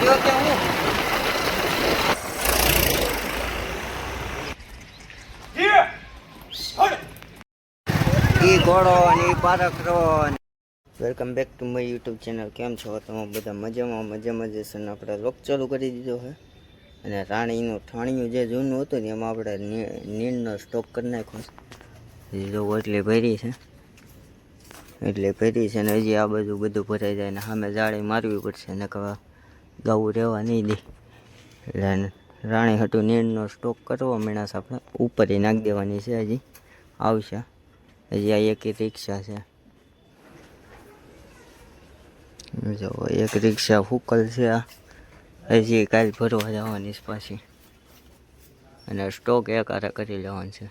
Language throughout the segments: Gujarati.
જો કે હું ઈ ઘોડો અને ઈ પારકરો. Welcome back to my YouTube channel. કેમ છો તમે બધા? મજામાં જશે ને આપણે લોક ચાલુ કરી દીધો છે. અને ઠાણીયું જે જૂનું હતું ને એમાં આપણે નીણનો સ્ટોક કરી નાખ્યો છે. જો એટલી ભરી છે ને હજી આ બાજુ બધું ભરાઈ જાય ને સામે જાળી મારવી પડશે ને ગાવું રહેવા નહીં દે. એટલે રાણી હતું નીણનો સ્ટોક કરવા મીણાશ આપણે ઉપર નાખી દેવાની છે. હજી આવશે. હજી આ એક રિક્ષા છે. જો એક રિક્ષા ફૂકલ છે. હજી કાલ ભરવા જવાની છે પાછી. અને સ્ટોક એક હારે કરી લેવાનું છે.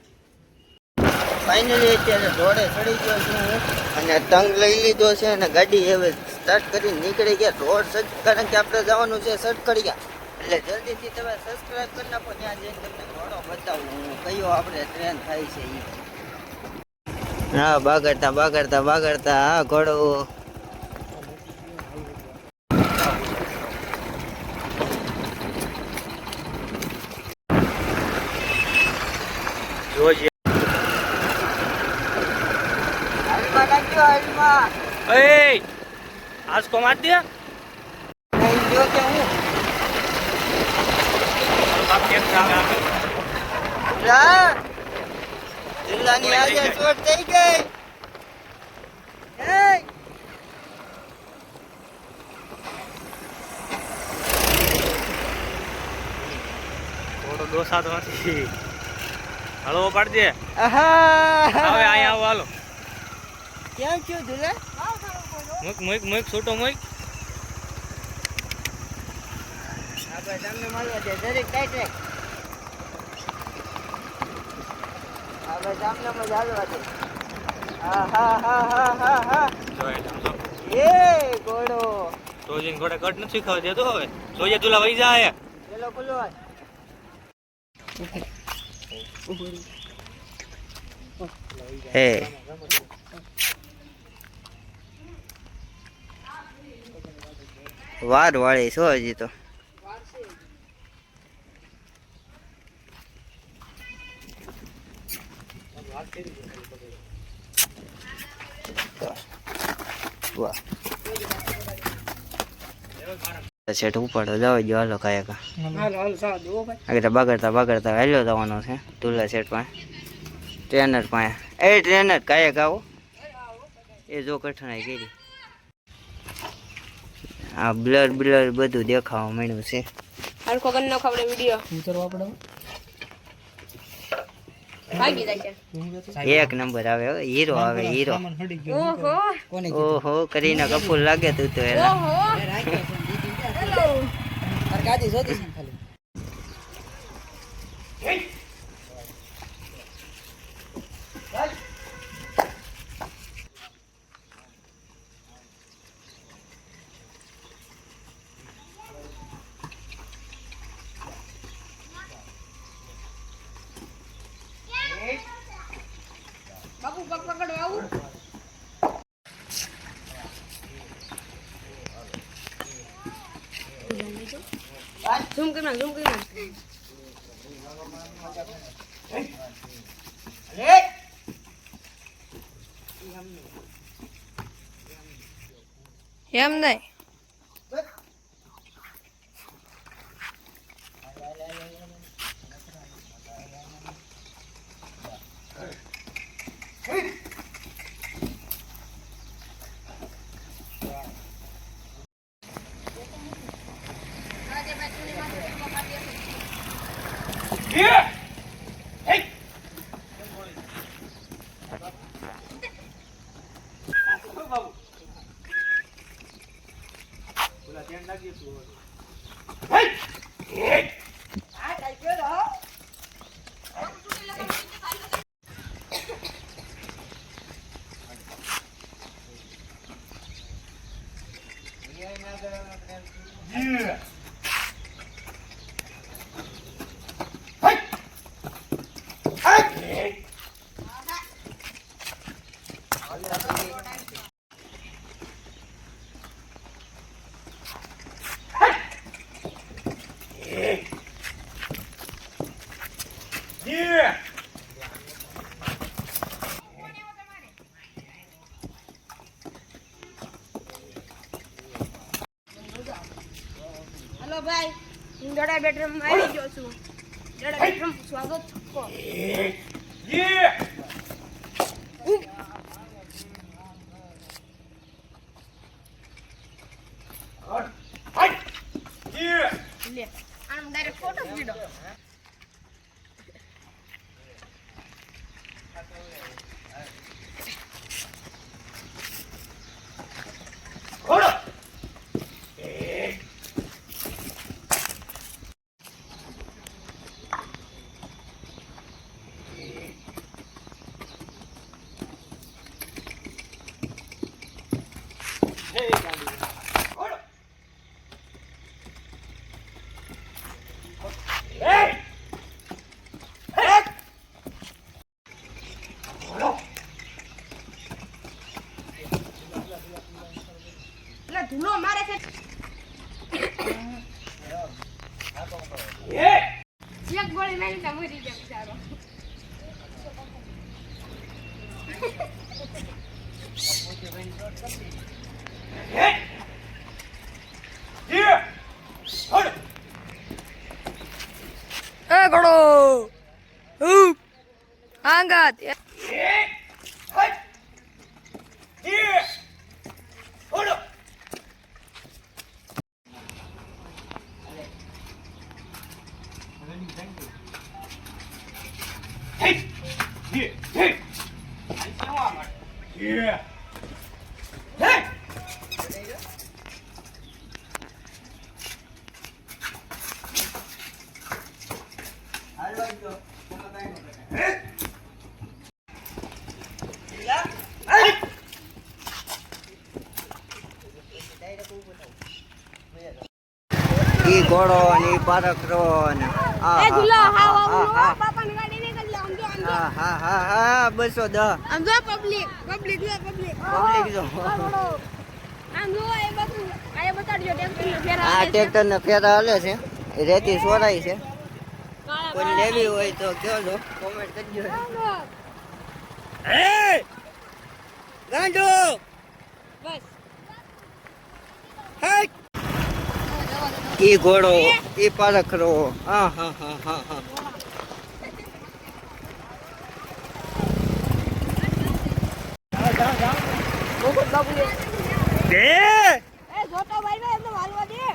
ફાઇનલી અત્યારે રોડે ચડી ગયો છું અને તંગ લઈ લીધો છે અને ગાડી હવે સ્ટાર્ટ કરી નીકળી ગયા. રોડ સજ કારણ કે આપણે જવાનું છે સટકડિયા. એટલે જલ્દીથી તમે સબસ્ક્રાઈબ કરી નાખો. ત્યાં જઈને તમને ઘોડો બતાવું કયો આપણે ટ્રેન થાય છે એ. હા, બાગડતા હા ઘોડો. જોજે आज को मार दिया जो के हूँ જિલ્લાની આજે શોટ થઈ ગઈ. થોડો દોસાદ નથી હળવો પાડ દે. હવે અહીંયા આવો હાલો. કેમ છું ધુલે? મુક છોટો મુક. આપણે તમને મળવા દે દરેક ટાઈટ રાખ. આપણે તમને મજા આવવા દે. હા એ ઘોડો તો જીન ઘોડે કટ નથી ખાવા દેતો. હવે જોઈએ તુલા વઈ જાય. પેલો ખુલ્લો હે વાર વાળી છો હજી તો. સેટ ઉપાડો જવા જો. હાલો કાયકા આગળ બગડતા હાલ્યો જવાનો છે તુલા સેટ પાસે. ટ્રેનર પાસે ટ્રેનર કાયક આવો. એ જો કઠણાઈ કરી. આ બ્લર બધું દેખાવા માંડ્યું છે. હરખો કરી નાખો આપણે વિડિયો ઉતરવા આપણે ભાગી જાય. એક નંબર આવે હીરો આવે હીરો. ઓહો કરીના કપૂર લાગે તું તો એલા. હેલો ગાડી જોતી છે ખાલી. બાપુ પગ પકડો આવું. ઝૂમ કરી નાખ. એમ નહીં. હાલો ભાઈ હું દડા બેડરૂમ માં આવી ગયો છું દડા બેડરૂમ સ્વાગત છક્કો લે આમ ડાયરેક્ટ ફોટો પીડો એટલે ધૂલો મારે છે એક ગોળી મારી તો મરી જાય બિચારો એ ગોળો આંગાત ઈ ઘોડો ને ઈ પારકરો ને એ ધૂલો હાવ પાપાની ગાડી નીકળ લે આમ જો હા 210 આમ જો પબ્લિક જો પબ્લિક જો આમ જો એ બધું આ બતાડજો ટ્રેક્ટર ને ફેરા આ ટ્રેક્ટર ને ફેરા હાલે છે એ રેતી સોરાય છે કોઈ લેવી હોય તો કયો જો કોમેન્ટ કરજો એ ગાંડો બસ હે ઈ ઘોડો ઈ પારખરો હા હા હા હા હા બહુત બાબુ દે એ જોતો ભાઈ ને એમને હાલવા દે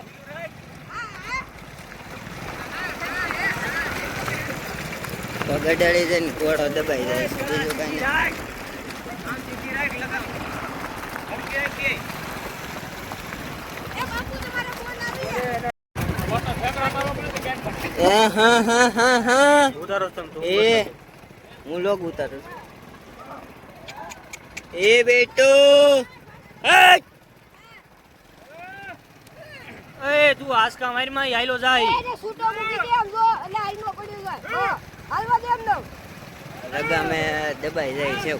તો ગડાડી જઈને ઘોડો દબાઈ જાય છે બીજું કઈ નહીં એ બાપુ તમારો ફોન આવી હા ઉતારો તમ તો એ હું લોગ ઉતારું છું એ બેટો એ તું આસકા મારી માં આઈલો જાય એ છૂટો મૂકી દે આમ જો એટલે હાલનો પડ્યો જાય હાલવા દે એમ દો રગા મેં દબાઈ જાય છે